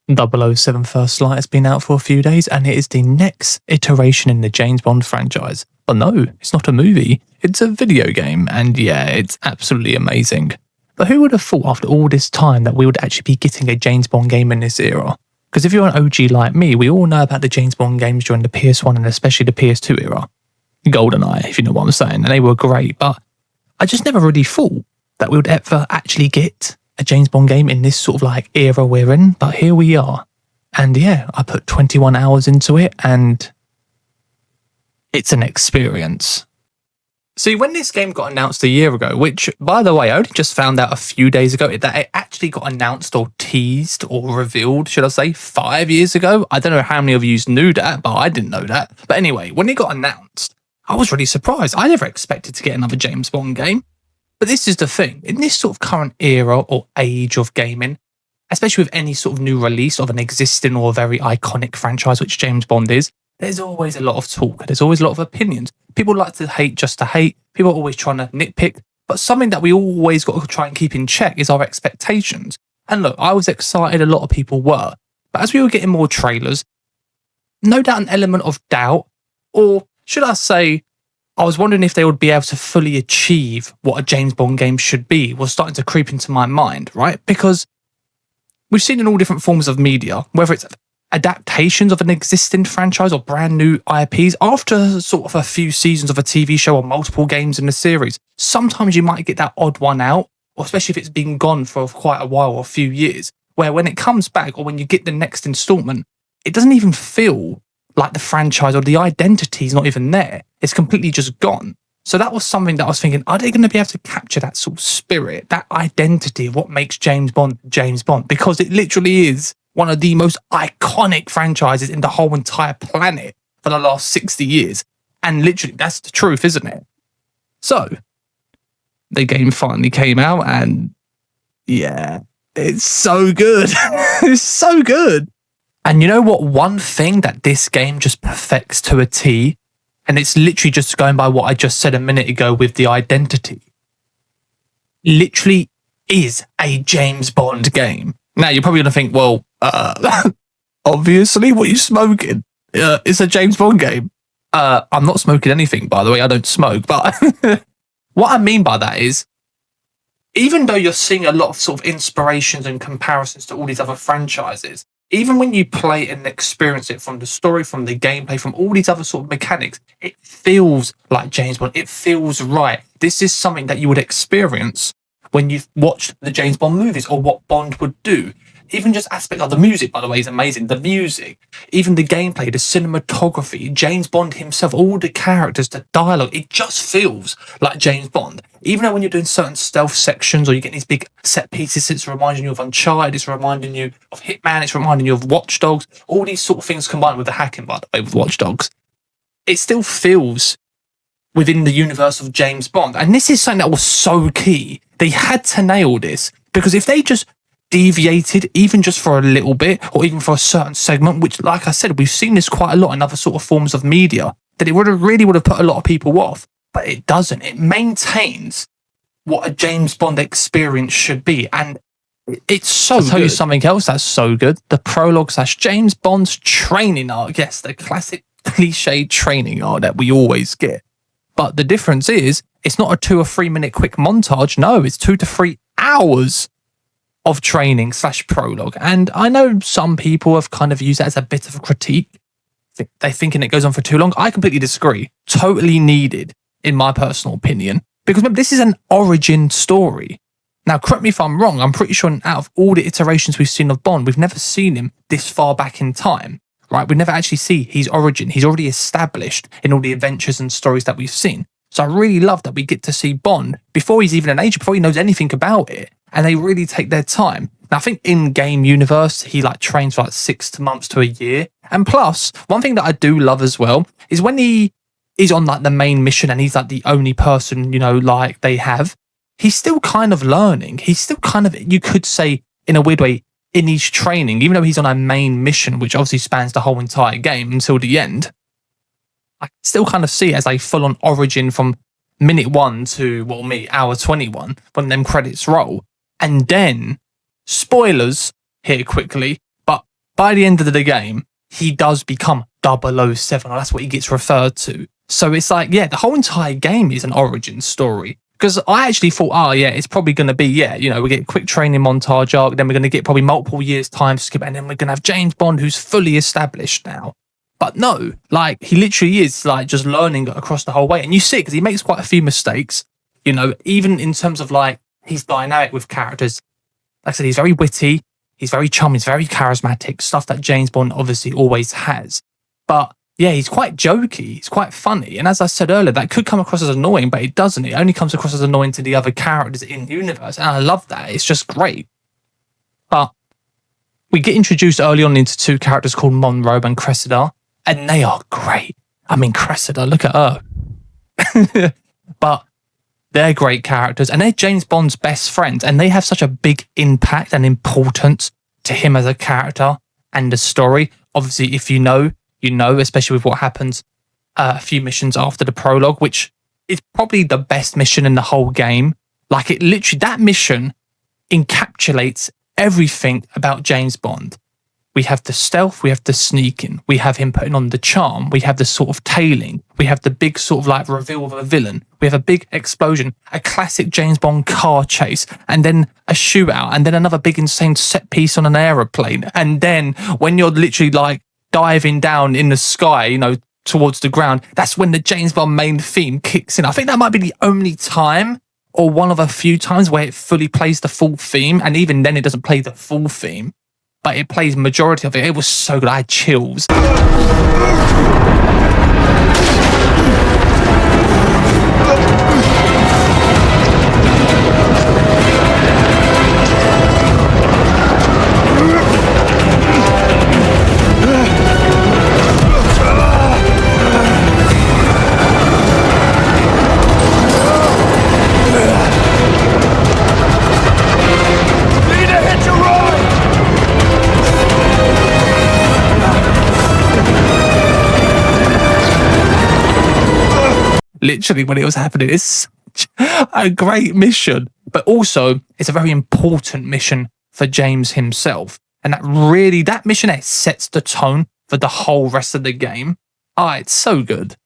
007 First Light has been out for a few days, and it is the next iteration in the James Bond franchise. But no, it's not a movie, it's a video game, and yeah, it's absolutely amazing. But who would have thought after all this time that we would actually be getting a James Bond game in this era? Because if you're an OG like me, we all know about the James Bond games during the PS1 and especially the PS2 era. GoldenEye, if you know what I'm saying, and they were great, but I just never really thought that we would ever actually get a James Bond game in this sort of like era we're in, but here we are. And yeah, I put 21 hours into it and it's an experience. See, when this game got announced a year ago, which, by the way, I only just found out a few days ago that it actually got announced or teased or revealed, should I say, 5 years ago. I don't know how many of you knew that, but I didn't know that. But anyway, when it got announced, I was really surprised. I never expected to get another James Bond game. But this is the thing, in this sort of current era or age of gaming, especially with any sort of new release of an existing or very iconic franchise, which James Bond is, there's always a lot of talk. There's always a lot of opinions. People like to hate just to hate. People are always trying to nitpick. But something that we always got to try and keep in check is our expectations. And look, I was excited, a lot of people were. But as we were getting more trailers, no doubt an element of doubt, or should I say, I was wondering if they would be able to fully achieve what a James Bond game should be, was starting to creep into my mind, right? Because we've seen in all different forms of media, whether it's adaptations of an existing franchise or brand new IPs, after sort of a few seasons of a TV show or multiple games in the series, sometimes you might get that odd one out, or especially if it's been gone for quite a while or a few years, where when it comes back or when you get the next installment, it doesn't even feel like the franchise or the identity is not even there. It's completely just gone. So that was something that I was thinking, are they going to be able to capture that sort of spirit, that identity of what makes James Bond James Bond? Because it literally is one of the most iconic franchises in the whole entire planet for the last 60 years. And literally, that's the truth, isn't it? So, the game finally came out and yeah, it's so good. It's so good. And you know what? One thing that this game just perfects to a T, and it's literally just going by what I just said a minute ago with the identity, literally is a James Bond game. Now, you're probably going to think, well, obviously, what are you smoking? It's a James Bond game. I'm not smoking anything, by the way. I don't smoke. But what I mean by that is, even though you're seeing a lot of sort of inspirations and comparisons to all these other franchises, even when you play and experience it from the story, from the gameplay, from all these other sort of mechanics, it feels like James Bond. It feels right. This is something that you would experience when you've watched the James Bond movies or what Bond would do. Even just aspect of the music, by the way, is amazing. The music, even the gameplay, the cinematography, James Bond himself, all the characters, the dialogue, it just feels like James Bond. Even though when you're doing certain stealth sections or you get these big set pieces, it's reminding you of Uncharted, it's reminding you of Hitman, it's reminding you of Watch Dogs, all these sort of things combined with the hacking, by the way, with Watch Dogs. It still feels within the universe of James Bond. And this is something that was so key. They had to nail this, because if they just deviated even just for a little bit or even for a certain segment, which, like I said, we've seen this quite a lot in other sort of forms of media, that it would have put a lot of people off. But it doesn't. It maintains what a James Bond experience should be. And it's so good. I'll tell you something else that's so good. The prologue / James Bond's training arc. Yes, the classic cliche training arc that we always get. But the difference is, it's not a 2 or 3 minute quick montage. No, it's 2 to 3 hours of training / prologue. And I know some people have kind of used that as a bit of a critique. They're thinking it goes on for too long. I completely disagree. Totally needed, in my personal opinion. Because remember, this is an origin story. Now, correct me if I'm wrong, I'm pretty sure out of all the iterations we've seen of Bond, we've never seen him this far back in time, right? We never actually see his origin. He's already established in all the adventures and stories that we've seen. So I really love that we get to see Bond before he's even an age, before he knows anything about it. And they really take their time. Now, I think in-game universe, he trains for 6 months to a year. And plus, one thing that I do love as well is when he is on the main mission and he's the only person, they have, he's still kind of learning. He's still kind of, you could say, in a weird way, in his training, even though he's on a main mission, which obviously spans the whole entire game until the end. I still kind of see it as a full-on origin from minute 1 to, hour 21, when them credits roll. And then, spoilers here quickly, but by the end of the game, he does become 007, or that's what he gets referred to. So it's like, yeah, the whole entire game is an origin story. Because I actually thought, oh yeah, it's probably going to be, we get a quick training montage arc, then we're going to get probably multiple years time skip, and then we're going to have James Bond who's fully established now. But no, like he literally is like just learning across the whole way. And you see it because he makes quite a few mistakes, even in terms of like his dynamic with characters. Like I said, he's very witty, he's very charming, he's very charismatic, stuff that James Bond obviously always has. But yeah, he's quite jokey, he's quite funny. And as I said earlier, that could come across as annoying, but it doesn't. It only comes across as annoying to the other characters in the universe. And I love that. It's just great. But we get introduced early on into two characters called Monroe and Cressida, and they are great. I mean, Cressida, look at her. But they're great characters, and they're James Bond's best friends, and they have such a big impact and importance to him as a character and the story. Obviously, if you know, especially with what happens a few missions after the prologue, which is probably the best mission in the whole game. Like it literally, that mission encapsulates everything about James Bond. We have the stealth, we have the sneaking, we have him putting on the charm, we have the sort of tailing, we have the big sort of like reveal of a villain, we have a big explosion, a classic James Bond car chase, and then a shootout, and then another big insane set piece on an aeroplane. And then when you're literally like diving down in the sky, towards the ground, that's when the James Bond main theme kicks in. I think that might be the only time, or one of a few times, where it fully plays the full theme, and even then it doesn't play the full theme, but it plays majority of it. It was so good. I had chills. Literally, when it was happening, it's such a great mission, but also it's a very important mission for James himself. And that mission sets the tone for the whole rest of the game. It's so good.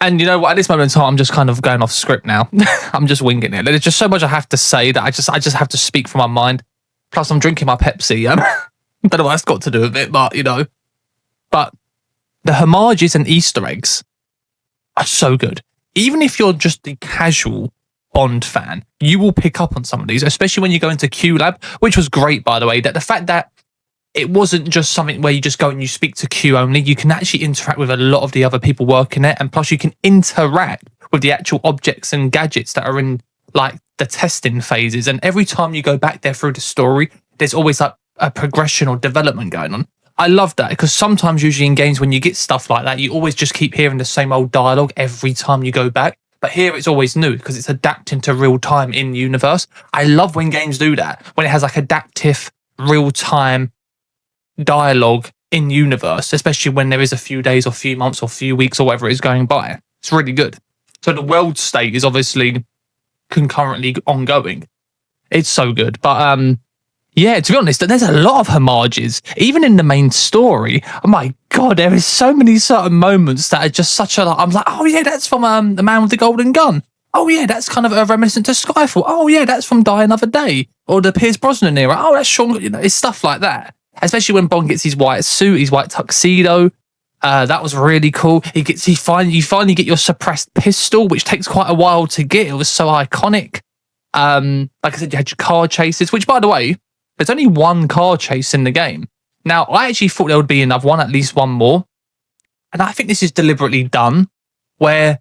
And you know what? At this moment in time, I'm just kind of going off script now. I'm just winging it. There's just so much I have to say that I just have to speak from my mind. Plus, I'm drinking my Pepsi. Don't know what that's got to do with it, but But the homages and Easter eggs are so good. Even if you're just the casual Bond fan, you will pick up on some of these, especially when you go into Q Lab, which was great, by the way. That the fact that it wasn't just something where you just go and you speak to Q only, you can actually interact with a lot of the other people working it, and plus you can interact with the actual objects and gadgets that are in like the testing phases. And every time you go back there through the story, there's always like a progression or development going on. I love that, because sometimes usually in games when you get stuff like that, you always just keep hearing the same old dialogue every time you go back. But here it's always new because it's adapting to real time in universe. I love when games do that, when it has like adaptive real time dialogue in universe, especially when there is a few days or few months or few weeks or whatever is going by. It's really good. So the world state is obviously concurrently ongoing. It's so good. But yeah, to be honest, there's a lot of homages, even in the main story. Oh my God, there is so many certain moments that are just such a... I'm like, oh yeah, that's from The Man with the Golden Gun. Oh yeah, that's kind of reminiscent to Skyfall. Oh yeah, that's from Die Another Day. Or the Pierce Brosnan era. Oh, that's Sean... it's stuff like that. Especially when Bond gets his white suit, his white tuxedo. That was really cool. You finally get your suppressed pistol, which takes quite a while to get. It was so iconic. Like I said, you had your car chases, which, by the way, there's only one car chase in the game. Now, I actually thought there would be another one, at least one more. And I think this is deliberately done, where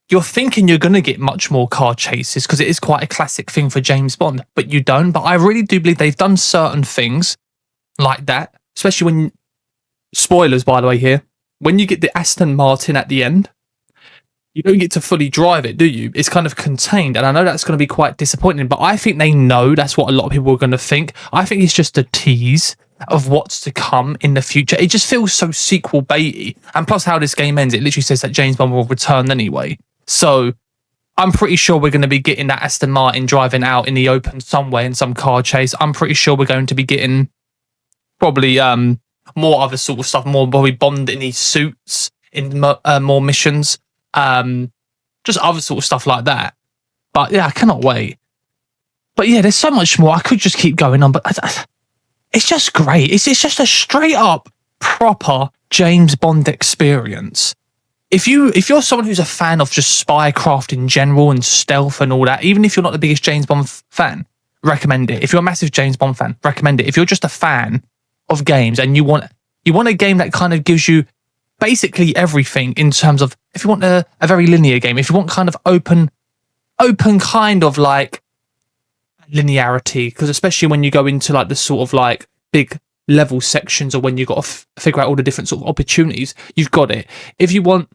you're thinking you're going to get much more car chases, because it is quite a classic thing for James Bond, but you don't. But I really do believe they've done certain things like that, especially when... Spoilers, by the way, here. When you get the Aston Martin at the end, you don't get to fully drive it, do you? It's kind of contained, and I know that's going to be quite disappointing, but I think they know that's what a lot of people are going to think. I think it's just a tease of what's to come in the future. It just feels so sequel baity, and plus how this game ends, it literally says that James Bond will return anyway. So I'm pretty sure we're going to be getting that Aston Martin driving out in the open somewhere in some car chase. I'm pretty sure we're going to be getting Probably more other sort of stuff, more probably Bond in his suits in more missions, just other sort of stuff like that. But yeah, I cannot wait. But yeah, there's so much more. I could just keep going on, but it's just great. It's just a straight up proper James Bond experience. If you're someone who's a fan of just spycraft in general and stealth and all that, even if you're not the biggest James Bond fan, recommend it. If you're a massive James Bond fan, recommend it. If you're just a fan of games and you want a game that kind of gives you basically everything in terms of, if you want a very linear game, if you want kind of open kind of like linearity, because especially when you go into like the sort of like big level sections, or when you've got to figure out all the different sort of opportunities, you've got it. If you want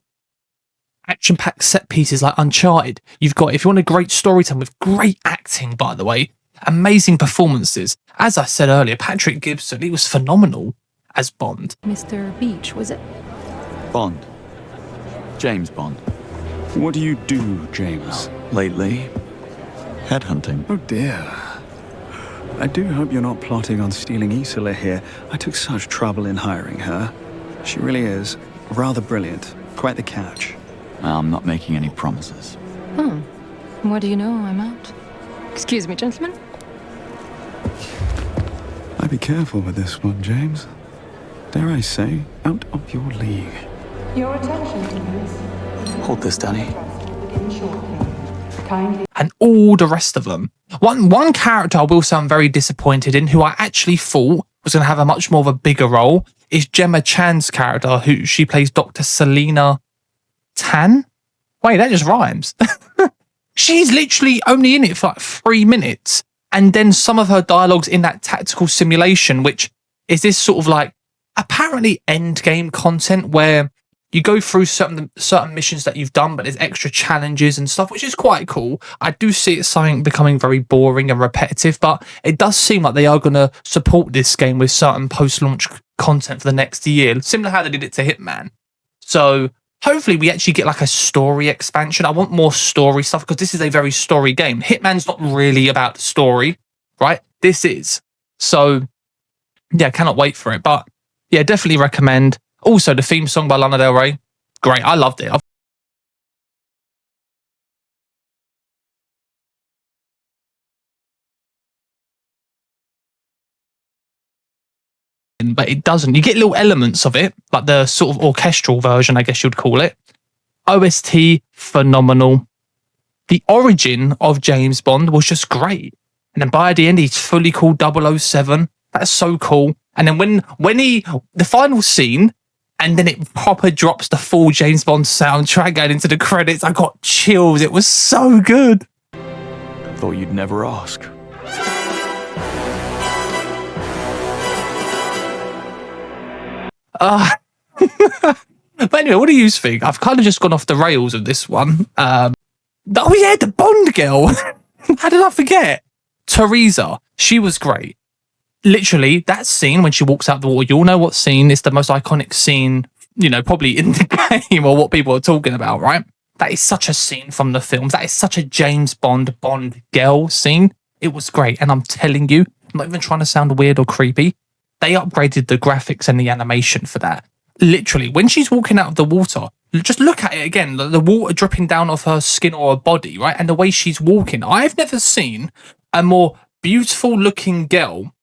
action-packed set pieces like Uncharted, you've got it. If you want a great storytelling with great acting, by the way, amazing performances. As I said earlier, Patrick Gibson, he was phenomenal as Bond. Mr. Beach, was it? Bond. James Bond. What do you do, James? Lately, headhunting. Oh dear. I do hope you're not plotting on stealing Isola here. I took such trouble in hiring her. She really is rather brilliant. Quite the catch. I'm not making any promises. What do you know? I'm out. Excuse me, gentlemen. I'd be careful with this one, James. Dare I say, out of your league. Your attention, please. Hold this, Danny. And all the rest of them. One character I will say I'm very disappointed in, who I actually thought was going to have a much more of a bigger role, is Gemma Chan's character, who she plays Dr. Selena Tan. Wait, that just rhymes. She's literally only in it for like 3 minutes. And then some of her dialogues in that tactical simulation, which is this sort of like apparently end game content where you go through certain missions that you've done, but there's extra challenges and stuff, which is quite cool. I do see it something becoming very boring and repetitive, but it does seem like they are going to support this game with certain post-launch content for the next year, similar to how they did it to Hitman. So hopefully we actually get like a story expansion. I want more story stuff, because this is a very story game. Hitman's not really about the story, right? This is. So yeah, cannot wait for it. But yeah, definitely recommend. Also, the theme song by Lana Del Rey, great. I loved it. But it doesn't. You get little elements of it, like the sort of orchestral version, I guess you'd call it. OST, phenomenal. The origin of James Bond was just great. And then by the end, he's fully called 007. That's so cool. And then when the final scene, and then it proper drops the full James Bond soundtrack going into the credits, I got chills. It was so good. Thought you'd never ask. But anyway, what do you think? I've kind of just gone off the rails of this one. Oh yeah, the Bond girl. How did I forget? Teresa. She was great. Literally, that scene when she walks out the water, you'll know what scene. It's the most iconic scene, probably in the game, or what people are talking about, right? That is such a scene from the films. That is such a James Bond girl scene. It was great. And I'm telling you, I'm not even trying to sound weird or creepy. They upgraded the graphics and the animation for that. Literally, when she's walking out of the water, just look at it again, the water dripping down off her skin or her body, right? And the way she's walking. I've never seen a more beautiful looking girl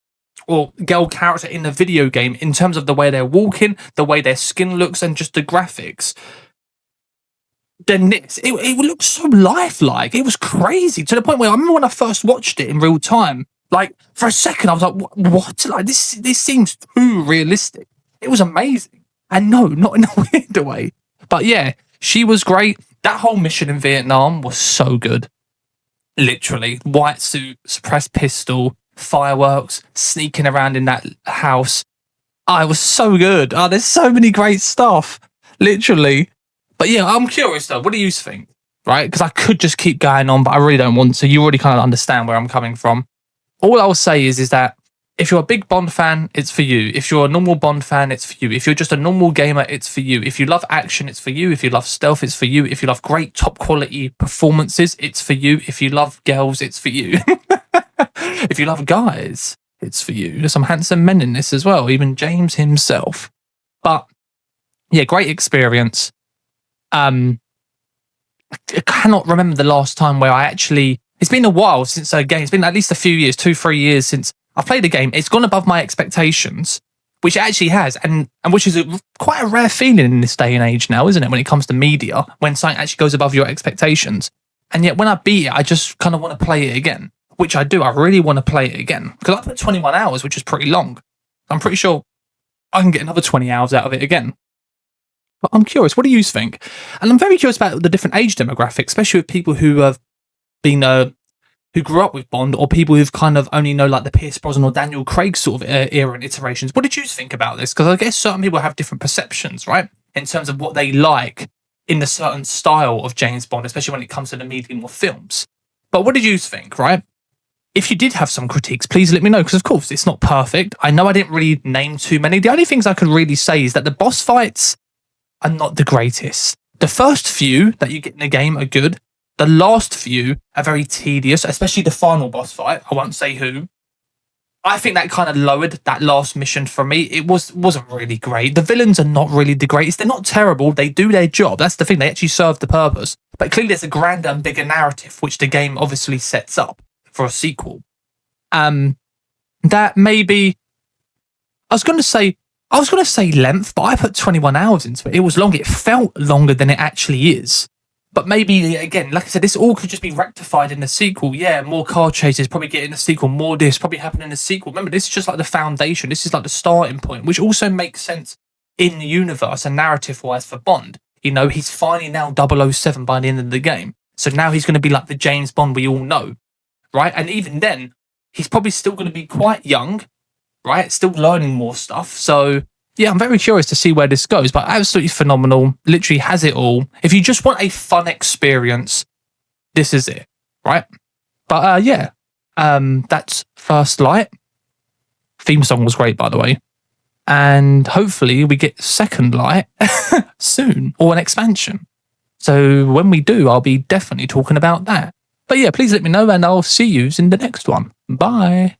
or girl character in a video game in terms of the way they're walking, the way their skin looks, and just the graphics. Then it looks so lifelike. It was crazy, to the point where I remember when I first watched it in real time, like for a second I was like, what? Like this seems too realistic. It was amazing. And no, not in a weird way. But yeah, she was great. That whole mission in Vietnam was so good. Literally, white suit, suppressed pistol, fireworks, sneaking around in that house. It was so good. There's so many great stuff. Literally. But yeah, I'm curious though. What do you think? Right? Because I could just keep going on, but I really don't want to. You already kind of understand where I'm coming from. All I'll say is that if you're a big Bond fan, it's for you. If you're a normal Bond fan, it's for you. If you're just a normal gamer, it's for you. If you love action, it's for you. If you love stealth, it's for you. If you love great top quality performances, it's for you. If you love girls, it's for you. If you love guys, it's for you. There's some handsome men in this as well, even James himself. But yeah, great experience. I cannot remember the last time where I actually. It's been a while since a game. It's been at least a few years, 2-3 years since I've played a game. It's gone above my expectations, which it actually has, and which is quite a rare feeling in this day and age now, isn't it? When it comes to media, when something actually goes above your expectations, and yet when I beat it, I just kind of want to play it again, which I do. I really want to play it again because I put 21 hours, which is pretty long. I'm pretty sure I can get another 20 hours out of it again. But I'm curious, what do you think? And I'm very curious about the different age demographics, especially with people who have been who grew up with Bond, or people who've kind of only know like the Pierce Brosnan or Daniel Craig sort of era and iterations. What did you think about this? Because I guess certain people have different perceptions, right, in terms of what they like in the certain style of James Bond, especially when it comes to the medium of films. But what did you think, right? If you did have some critiques, please let me know, because of course it's not perfect. I know I didn't really name too many. The only things I could really say is that the boss fights are not the greatest. The first few that you get in the game are good. The last few are very tedious, especially the final boss fight. I won't say who. I think that kind of lowered that last mission for me. It wasn't really great. The villains are not really the greatest. They're not terrible. They do their job. That's the thing. They actually serve the purpose. But clearly there's a grander and bigger narrative, which the game obviously sets up for a sequel. That maybe... I was going to say length, but I put 21 hours into it. It was long. It felt longer than it actually is. But maybe, again, like I said, this all could just be rectified in the sequel. Yeah, more car chases, probably get in the sequel, more this, probably happen in the sequel. Remember, this is just like the foundation. This is like the starting point, which also makes sense in the universe and narrative-wise for Bond. You know, he's finally now 007 by the end of the game. So now he's going to be like the James Bond we all know, right? And even then, he's probably still going to be quite young, right? Still learning more stuff. So... yeah, I'm very curious to see where this goes, but absolutely phenomenal. Literally has it all. If you just want a fun experience, this is it, right? But that's First Light. Theme song was great, by the way. And hopefully we get Second Light soon, or an expansion. So when we do, I'll be definitely talking about that. But yeah, please let me know, and I'll see you in the next one. Bye.